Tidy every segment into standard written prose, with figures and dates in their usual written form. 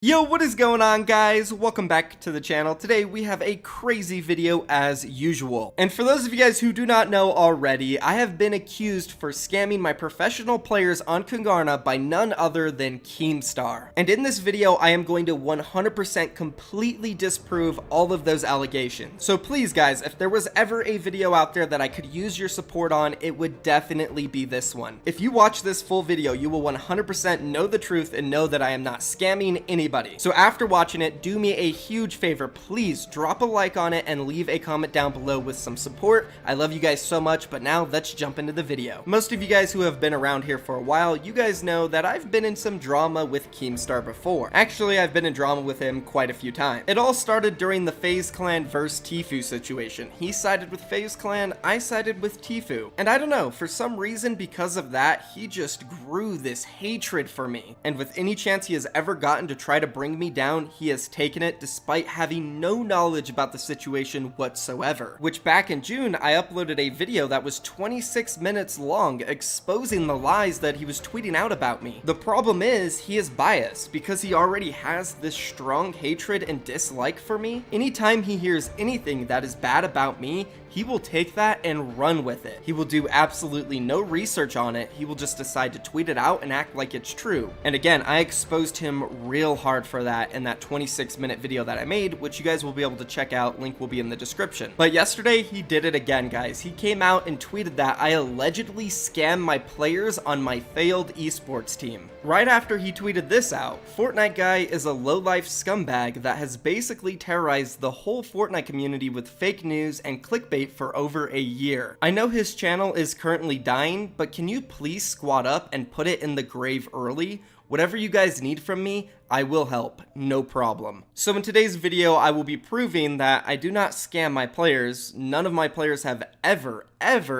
Yo, what is going on, guys? Welcome back to the channel. Today we have a crazy video as usual. And for those of you guys who do not know already, I have been accused for scamming my professional players on Keemstar by none other than Keemstar. And in this video, I am going to 100% completely disprove all of those allegations. So please, guys, if there was ever a video out there that I could use your support on, it would definitely be this one. If you watch this full video, you will 100% know the truth and know that I am not scamming anybody. So after watching it, do me a huge favor, please drop a like on it and leave a comment down below with some support. I love you guys so much, but now let's jump into the video. Most of you guys who have been around here for a while, you guys know that I've been in some drama with Keemstar before. Actually, I've been in drama with him quite a few times. It all started during the FaZe Clan vs Tfue situation. He sided with FaZe Clan, I sided with Tfue. And I don't know, for some reason, because of that, he just grew this hatred for me. And with any chance he has ever gotten to try to bring me down, he has taken it despite having no knowledge about the situation whatsoever. Which back in June, I uploaded a video that was 26 minutes long exposing the lies that he was tweeting out about me. The problem is he is biased because he already has this strong hatred and dislike for me. Anytime he hears anything that is bad about me, he will take that and run with it. He will do absolutely no research on it. He will just decide to tweet it out and act like it's true. And again, I exposed him real hard for that in that 26-minute video that I made, which you guys will be able to check out. Link will be in the description. But yesterday, he did it again, guys. He came out and tweeted that I allegedly scammed my players on my failed esports team. Right after he tweeted this out, Fortnite guy is a low-life scumbag that has basically terrorized the whole Fortnite community with fake news and clickbait for over a year. I know his channel is currently dying, but can you please squat up and put it in the grave early? Whatever you guys need from me, I will help, no problem. So in today's video, I will be proving that I do not scam my players. None of my players have ever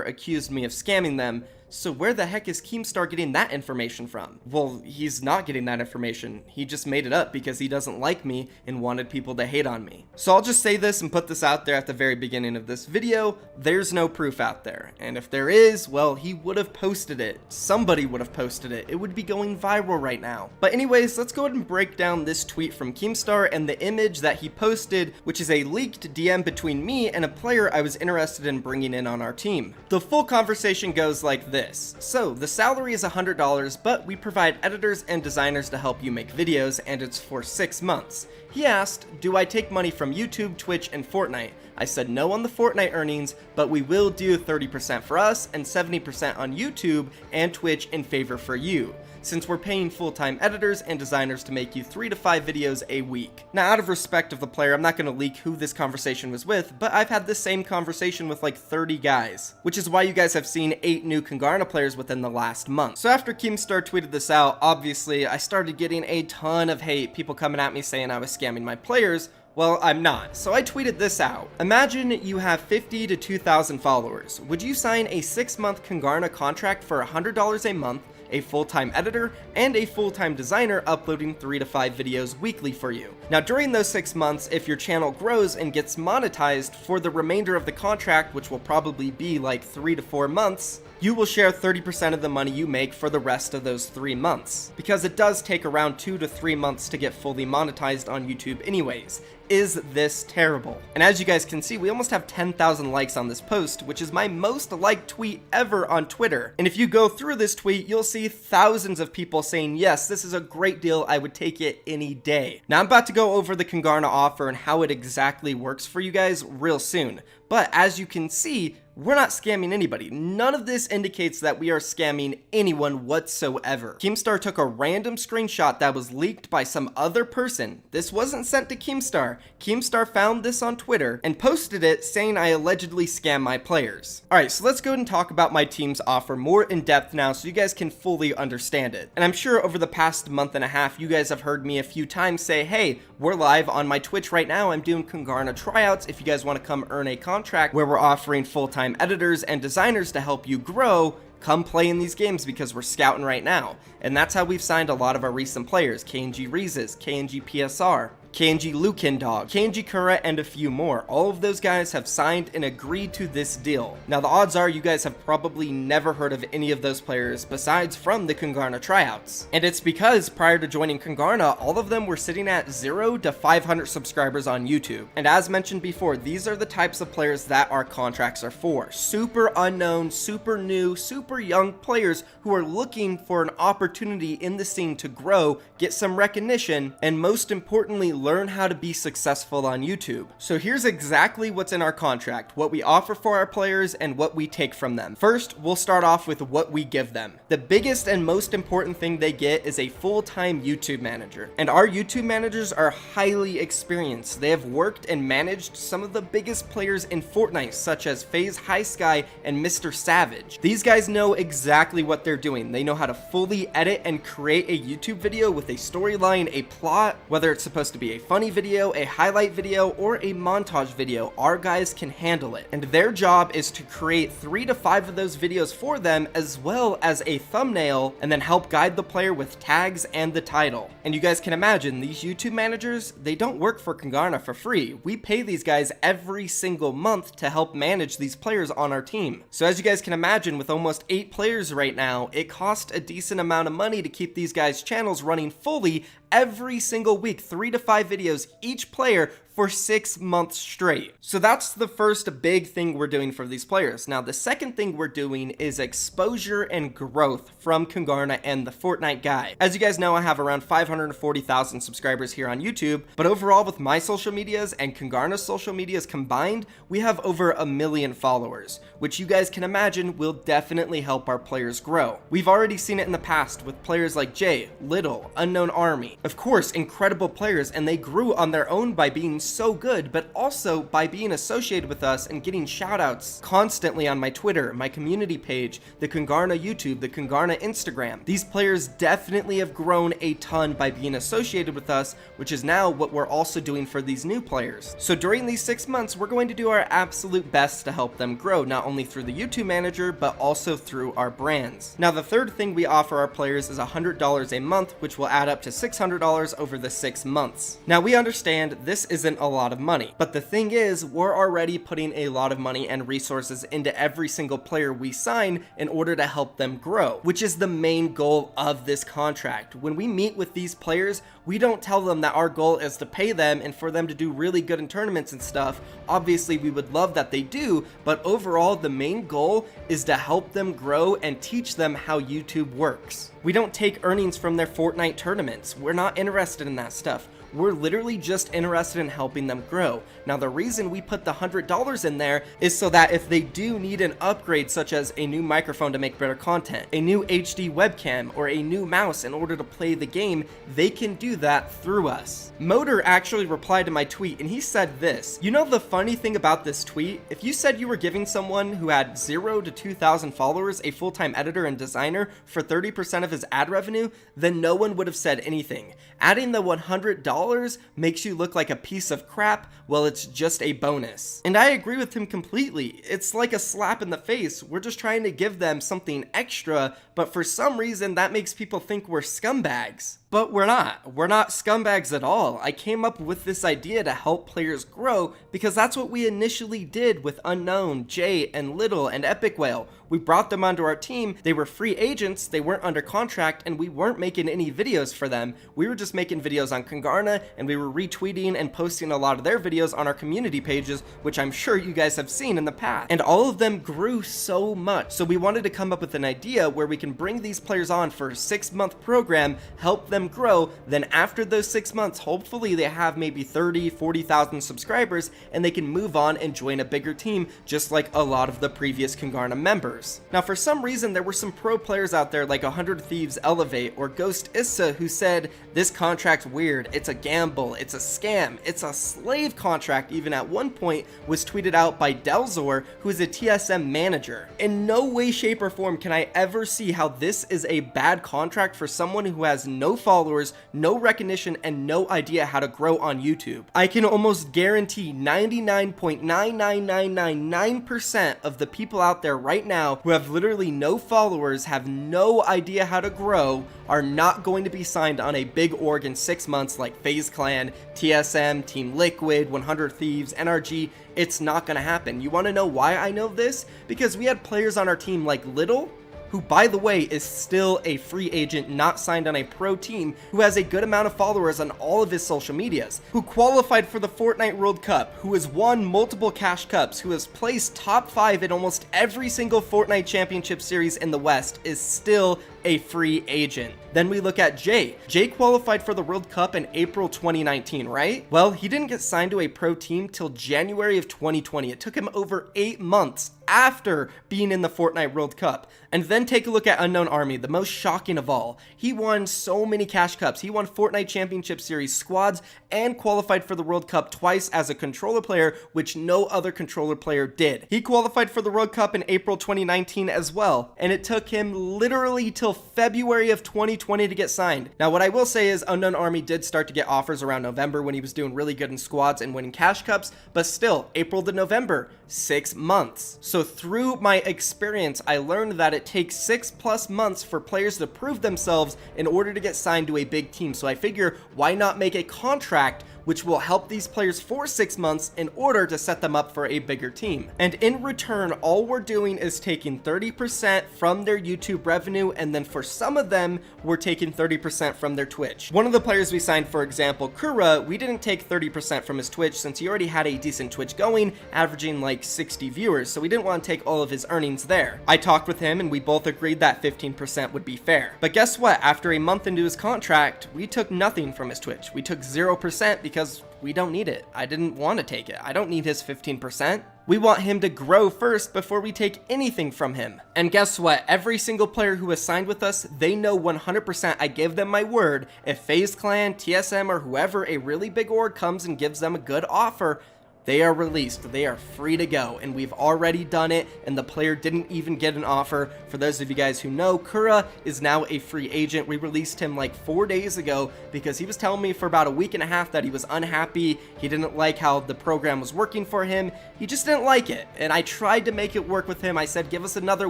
accused me of scamming them. So where the heck is Keemstar getting that information from? Well, he's not getting that information. He just made it up because he doesn't like me and wanted people to hate on me. So I'll just say this and put this out there at the very beginning of this video. There's no proof out there. And if there is, well, he would have posted it. Somebody would have posted it. It would be going viral right now. But anyways, let's go ahead and break down this tweet from Keemstar and the image that he posted, which is a leaked DM between me and a player I was interested in bringing in on our team. The full conversation goes like this. So the salary is $100, but we provide editors and designers to help you make videos, and it's for 6 months. He asked, do I take money from YouTube, Twitch, and Fortnite? I said no on the Fortnite earnings, but we will do 30% for us and 70% on YouTube and Twitch in favor for you, since we're paying full-time editors and designers to make you 3 to 5 videos a week. Now, out of respect of the player, I'm not going to leak who this conversation was with, but I've had this same conversation with like 30 guys, which is why you guys have seen 8 new Keemstar players within the last month. So after Keemstar tweeted this out, obviously I started getting a ton of hate, people coming at me saying I was scamming my players. Well, I'm not. So I tweeted this out. Imagine you have 50 to 2,000 followers. Would you sign a 6-month Keemstar contract for $100 a month, a full-time editor, and a full-time designer uploading 3 to 5 videos weekly for you? Now, during those 6 months, if your channel grows and gets monetized for the remainder of the contract, which will probably be like 3 to 4 months, you will share 30% of the money you make for the rest of those 3 months, because it does take around 2 to 3 months to get fully monetized on YouTube anyways. Is this terrible? And as you guys can see, we almost have 10,000 likes on this post, which is my most liked tweet ever on Twitter. And if you go through this tweet, you'll see thousands of people saying, yes, this is a great deal, I would take it any day. Now I'm about to go over the Keemstar offer and how it exactly works for you guys real soon. But as you can see, we're not scamming anybody. None of this indicates that we are scamming anyone whatsoever. Keemstar took a random screenshot that was leaked by some other person. This wasn't sent to Keemstar. Keemstar found this on Twitter and posted it saying I allegedly scam my players. Alright, so let's go ahead and talk about my team's offer more in depth now so you guys can fully understand it. And I'm sure over the past month and a half, you guys have heard me a few times say, hey, we're live on my Twitch right now. I'm doing Keemstar tryouts. If you guys want to come earn a contract where we're offering full-time editors and designers to help you grow, come play in these games because we're scouting right now. And that's how we've signed a lot of our recent players, KNG Reeses, KNG PSR, Kanji Lukendog, Kanji Kura, and a few more. All of those guys have signed and agreed to this deal. Now the odds are you guys have probably never heard of any of those players besides from the Kungarna tryouts. And it's because prior to joining Kungarna, all of them were sitting at 0 to 500 subscribers on YouTube. And as mentioned before, these are the types of players that our contracts are for. Super unknown, super new, super young players who are looking for an opportunity in the scene to grow, get some recognition, and most importantly, learn how to be successful on YouTube. So here's exactly what's in our contract, what we offer for our players and what we take from them. First, we'll start off with what we give them. The biggest and most important thing they get is a full-time YouTube manager. And our YouTube managers are highly experienced. They have worked and managed some of the biggest players in Fortnite, such as FaZe High Sky and Mr. Savage. These guys know exactly what they're doing. They know how to fully edit and create a YouTube video with a storyline, a plot, whether it's supposed to be a funny video, a highlight video, or a montage video. Our guys can handle it. And their job is to create 3 to 5 of those videos for them, as well as a thumbnail, and then help guide the player with tags and the title. And you guys can imagine, these YouTube managers, they don't work for Kungarna for free. We pay these guys every single month to help manage these players on our team. So as you guys can imagine, with almost 8 players right now, it costs a decent amount of money to keep these guys' channels running fully every single week, 3 to 5 videos each player for 6 months straight. So that's the first big thing we're doing for these players. Now the second thing we're doing is exposure and growth from Kungarna and the Fortnite guy. As you guys know, I have around 540,000 subscribers here on YouTube, but overall with my social medias and Kungarna's social medias combined, we have over 1 million followers, which you guys can imagine will definitely help our players grow. We've already seen it in the past with players like Jay, Little, Unknown Army. Of course, incredible players, and they grew on their own by being so good, but also by being associated with us and getting shoutouts constantly on my Twitter, my community page, the Kungarna YouTube, the Kungarna Instagram. These players definitely have grown a ton by being associated with us, which is now what we're also doing for these new players. So during these 6 months, we're going to do our absolute best to help them grow, not only through the YouTube manager, but also through our brands. Now, the third thing we offer our players is $100 a month, which will add up to $600 over the 6 months. Now we understand this isn't a lot of money, but the thing is, we're already putting a lot of money and resources into every single player we sign in order to help them grow, which is the main goal of this contract. When we meet with these players, we don't tell them that our goal is to pay them and for them to do really good in tournaments and stuff. Obviously, we would love that they do, but overall, the main goal is to help them grow and teach them how YouTube works. We don't take earnings from their Fortnite tournaments. We're not interested in that stuff. We're literally just interested in helping them grow. Now, the reason we put the $100 in there is so that if they do need an upgrade, such as a new microphone to make better content, a new HD webcam, or a new mouse in order to play the game, they can do that through us. Motor actually replied to my tweet, and he said this: "You know the funny thing about this tweet? If you said you were giving someone who had 0 to 2,000 followers a full-time editor and designer for 30% of his ad revenue, then no one would have said anything. Adding the $100 makes you look like a piece of crap. Well, it's just a bonus." And I agree with him completely. It's like a slap in the face. We're just trying to give them something extra, but for some reason that makes people think we're scumbags. But we're not. We're not scumbags at all. I came up with this idea to help players grow because that's what we initially did with Unknown, Jay, and Little, and Epic Whale. We brought them onto our team. They were free agents, they weren't under contract, and we weren't making any videos for them. We were just making videos on Kungarna, and we were retweeting and posting a lot of their videos on our community pages, which I'm sure you guys have seen in the past. And all of them grew so much. So we wanted to come up with an idea where we can bring these players on for a 6-month program, help them grow, then after those 6 months, hopefully they have maybe 30, 40,000 subscribers, and they can move on and join a bigger team, just like a lot of the previous Kungarna members. Now, for some reason, there were some pro players out there like 100 Thieves Elevate or Ghost Issa who said, "This contract's weird, it's a gamble, it's a scam, it's a slave contract," even at one point was tweeted out by Delzor, who is a TSM manager. In no way, shape, or form can I ever see how this is a bad contract for someone who has no followers, no recognition, and no idea how to grow on YouTube. I can almost guarantee 99.99999% of the people out there right now who have literally no followers, have no idea how to grow, are not going to be signed on a big org in 6 months like FaZe Clan, TSM, Team Liquid, 100 Thieves, NRG. It's not going to happen. You want to know why I know this? Because we had players on our team like Little, who, by the way, is still a free agent, not signed on a pro team, who has a good amount of followers on all of his social medias, who qualified for the Fortnite World Cup, who has won multiple cash cups, who has placed top 5 in almost every single Fortnite championship series in the West, is still a free agent. Then we look at Jay. Jay qualified for the World Cup in April 2019, right? Well, he didn't get signed to a pro team till January of 2020. It took him over 8 months after being in the Fortnite World Cup. And then take a look at Unknown Army, the most shocking of all. He won so many cash cups. He won Fortnite Championship Series squads and qualified for the World Cup twice as a controller player, which no other controller player did. He qualified for the World Cup in April 2019 as well, and it took him literally till February of 2020 to get signed. Now, what I will say is Unknown Army did start to get offers around November when he was doing really good in squads and winning cash cups, but still, April to November, 6 months. So through my experience, I learned that it takes 6+ months for players to prove themselves in order to get signed to a big team. So I figure, why not make a contract which will help these players for 6 months in order to set them up for a bigger team. And in return, all we're doing is taking 30% from their YouTube revenue, and then for some of them, we're taking 30% from their Twitch. One of the players we signed, for example, Kura, we didn't take 30% from his Twitch since he already had a decent Twitch going, averaging like 60 viewers, so we didn't want to take all of his earnings there. I talked with him and we both agreed that 15% would be fair. But guess what? After a month into his contract, we took nothing from his Twitch. We took 0% because we don't need it. I didn't want to take it. I don't need his 15%. We want him to grow first before we take anything from him. And guess what? Every single player who has signed with us, they know 100% I give them my word. If FaZe Clan, TSM, or whoever, a really big org comes and gives them a good offer, they are released. They are free to go, and we've already done it, and the player didn't even get an offer. For those of you guys who know, Kura is now a free agent. We released him like 4 days ago because he was telling me for about a week and a half that he was unhappy. He didn't like how the program was working for him. He just didn't like it, and I tried to make it work with him. I said, give us another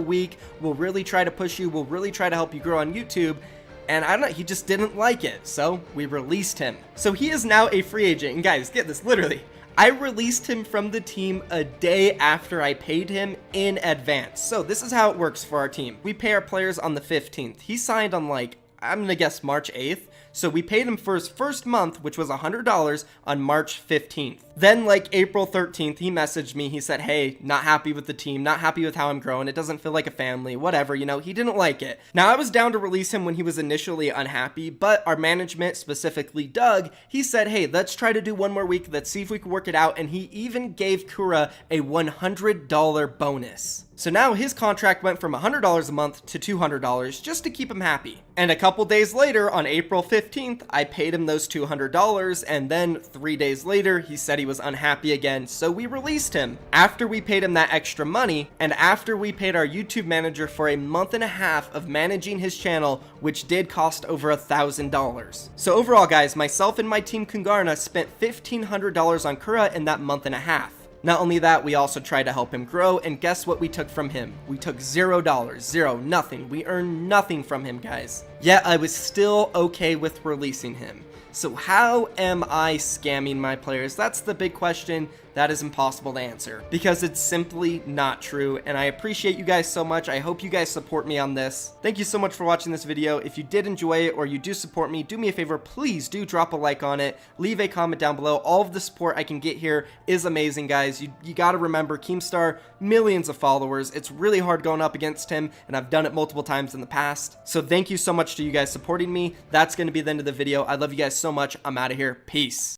week. We'll really try to push you. We'll really try to help you grow on YouTube. And I don't know, he just didn't like it, so we released him. So he is now a free agent, and guys, get this, literally, I released him from the team a day after I paid him in advance. So this is how it works for our team. We pay our players on the 15th. He signed on like, I'm gonna guess March 8th. So we paid him for his first month, which was $100 on March 15th. Then like April 13th, he messaged me. He said, hey, not happy with the team, not happy with how I'm growing. It doesn't feel like a family, whatever, you know, he didn't like it. Now I was down to release him when he was initially unhappy, but our management, specifically Doug, he said, hey, let's try to do one more week. Let's see if we can work it out. And he even gave Kura a $100 bonus. So now his contract went from $100 a month to $200 just to keep him happy. And a couple days later, on April 15th, I paid him those $200, and then 3 days later, he said he was unhappy again, so we released him. After we paid him that extra money, and after we paid our YouTube manager for a month and a half of managing his channel, which did cost over $1,000. So overall, guys, myself and my team Kungarna spent $1,500 on Kura in that month and a half. Not only that, we also tried to help him grow, and guess what we took from him? We took $0, zero, nothing. We earned nothing from him, guys. Yet I was still okay with releasing him. So how am I scamming my players? That's the big question. That is impossible to answer because it's simply not true, and I appreciate you guys so much. I hope you guys support me on this. Thank you so much for watching this video. If you did enjoy it or you do support me, do me a favor, please do drop a like on it, leave a comment down below. All of the support I can get here is amazing, guys. You got to remember, Keemstar, millions of followers. It's really hard going up against him, and I've done it multiple times in the past. So thank you so much to you guys supporting me. That's going to be the end of the video. I love you guys so much. I'm out of here. Peace.